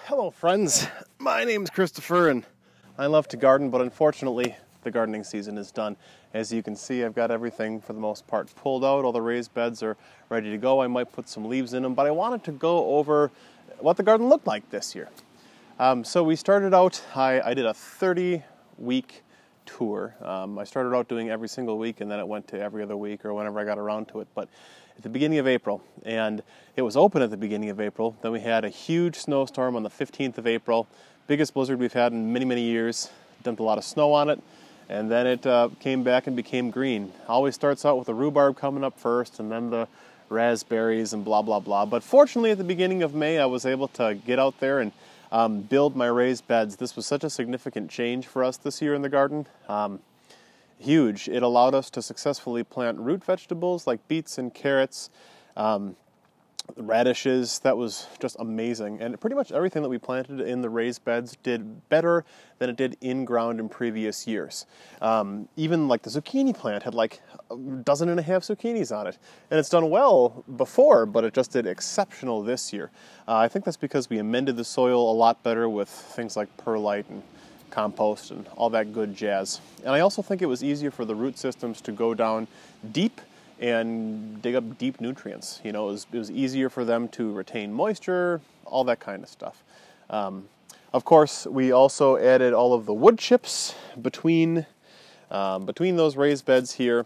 Hello friends, my name's Christopher and I love to garden, but unfortunately the gardening season is done. As you can see, I've got everything for the most part pulled out. All the raised beds are ready to go. I might put some leaves in them, but I wanted to go over what the garden looked like this year. So we started out, I did a 30-week tour. I started out doing every single week and then it went to every other week or whenever I got around to it. But at the beginning of April, and it was open at the beginning of April. Then we had a huge snowstorm on the 15th of April, biggest blizzard we've had in many, many years. Dumped a lot of snow on it, and then it came back and became green. Always starts out with the rhubarb coming up first, and then the raspberries and blah, blah, blah. But fortunately, at the beginning of May, I was able to get out there and build my raised beds. This was such a significant change for us this year in the garden. Huge. It allowed us to successfully plant root vegetables like beets and carrots, radishes. That was just amazing. And pretty much everything that we planted in the raised beds did better than it did in ground in previous years. Even like the zucchini plant had like a dozen and a half zucchinis on it. And it's done well before, but it just did exceptional this year. I think that's because we amended the soil a lot better with things like perlite and compost and all that good jazz. And I also think it was easier for the root systems to go down deep and dig up deep nutrients. You know, it was easier for them to retain moisture, all that kind of stuff. Of course, we also added all of the wood chips between those raised beds here,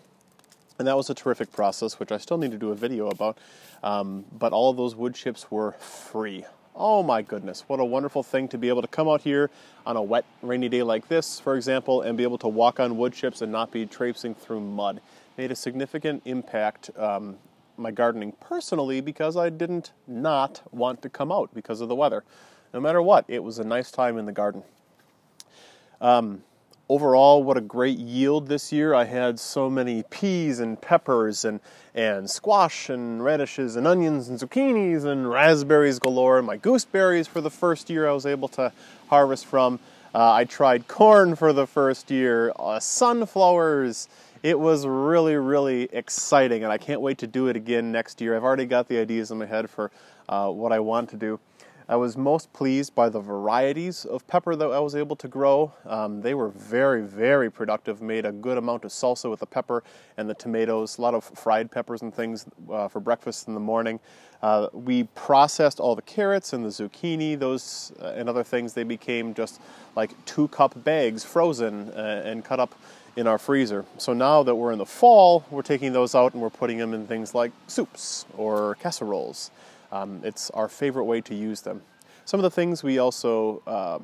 and that was a terrific process, which I still need to do a video about. But all of those wood chips were free. Oh my goodness, what a wonderful thing to be able to come out here on a wet, rainy day like this, for example, and be able to walk on wood chips and not be traipsing through mud. Made a significant impact my gardening personally because I didn't not want to come out because of the weather. No matter what, it was a nice time in the garden. Overall, what a great yield this year. I had so many peas and peppers and squash and radishes and onions and zucchinis and raspberries galore. My gooseberries for the first year I was able to harvest from. I tried corn for the first year, sunflowers. It was really, really exciting, and I can't wait to do it again next year. I've already got the ideas in my head for what I want to do. I was most pleased by the varieties of pepper that I was able to grow. They were very, very productive, made a good amount of salsa with the pepper and the tomatoes, a lot of fried peppers and things for breakfast in the morning. We processed all the carrots and the zucchini, those and other things. They became just like 2-cup bags frozen and cut up in our freezer. So now that we're in the fall, we're taking those out and we're putting them in things like soups or casseroles. It's our favorite way to use them. Some of the things we also,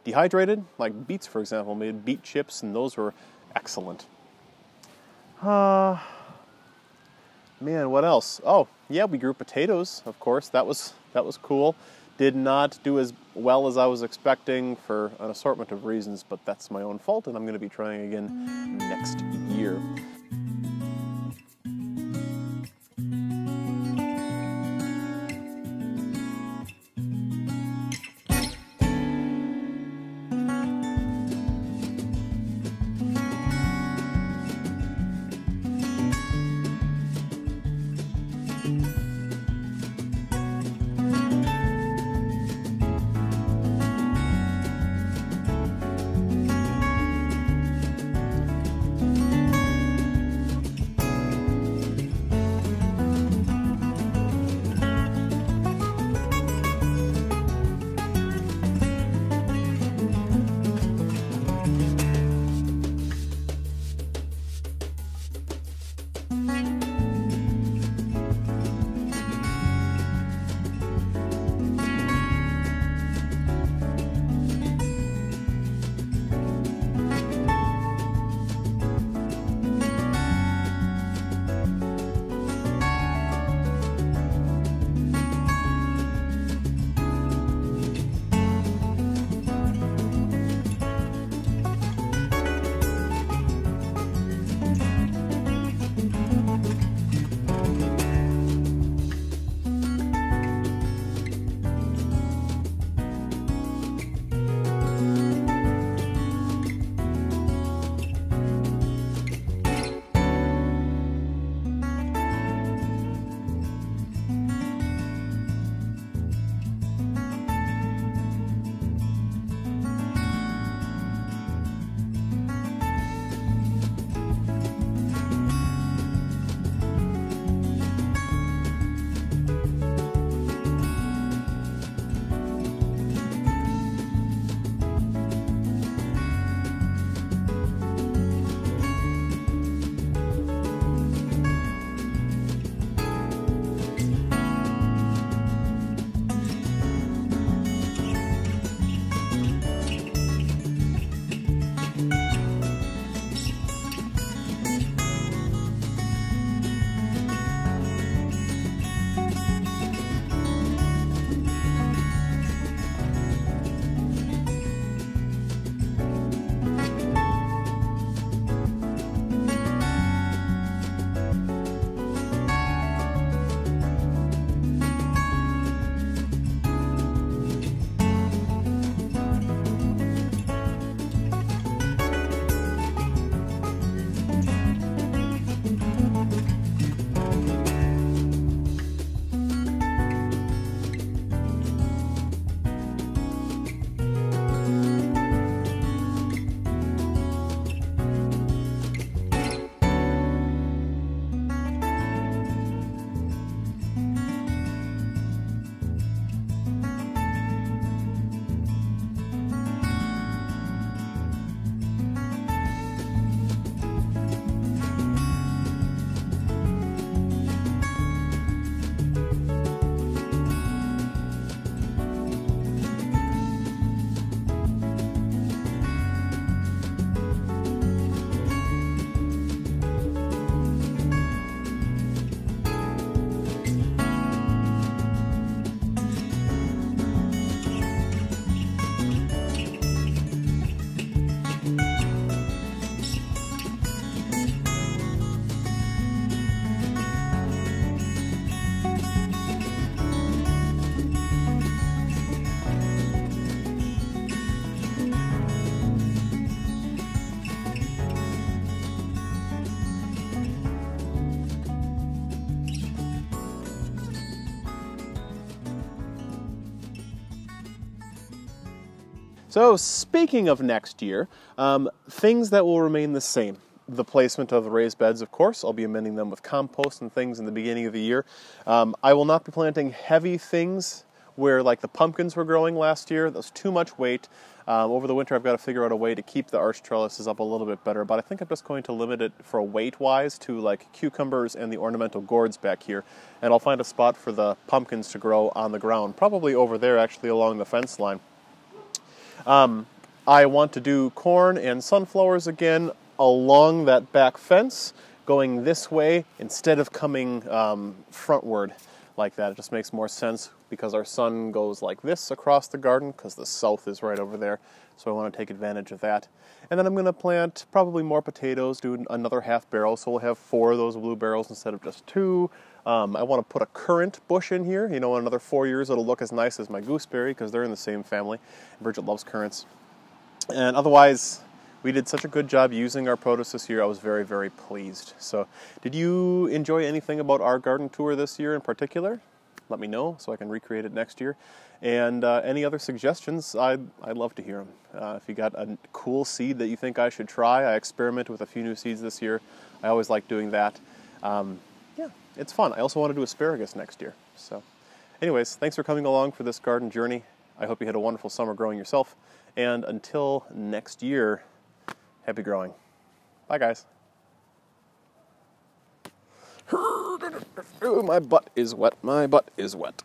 dehydrated, like beets, for example, made beet chips, and those were excellent. Man, what else? Oh, yeah, we grew potatoes, of course. That was cool. Did not do as well as I was expecting for an assortment of reasons, but that's my own fault, and I'm going to be trying again next year. So speaking of next year, things that will remain the same. The placement of the raised beds, of course. I'll be amending them with compost and things in the beginning of the year. I will not be planting heavy things where like the pumpkins were growing last year. That was too much weight. Over the winter I've got to figure out a way to keep the arch trellises up a little bit better, but I think I'm just going to limit it for weight-wise to like cucumbers and the ornamental gourds back here, and I'll find a spot for the pumpkins to grow on the ground, probably over there actually along the fence line. I want to do corn and sunflowers again along that back fence, going this way instead of coming frontward like that. It just makes more sense because our sun goes like this across the garden because the south is right over there, so I want to take advantage of that. And then I'm going to plant probably more potatoes, do another half barrel, so we'll have 4 of those blue barrels instead of just 2. I want to put a currant bush in here. You know, in another 4 years it'll look as nice as my gooseberry because they're in the same family. Bridget loves currants. And otherwise, we did such a good job using our produce this year. I was very, very pleased. So, did you enjoy anything about our garden tour this year in particular? Let me know so I can recreate it next year. And any other suggestions, I'd love to hear them. If you got a cool seed that you think I should try, I experimented with a few new seeds this year. I always like doing that. Yeah, it's fun. I also want to do asparagus next year. So, anyways, thanks for coming along for this garden journey. I hope you had a wonderful summer growing yourself. And until next year, happy growing. Bye, guys. My butt is wet. My butt is wet.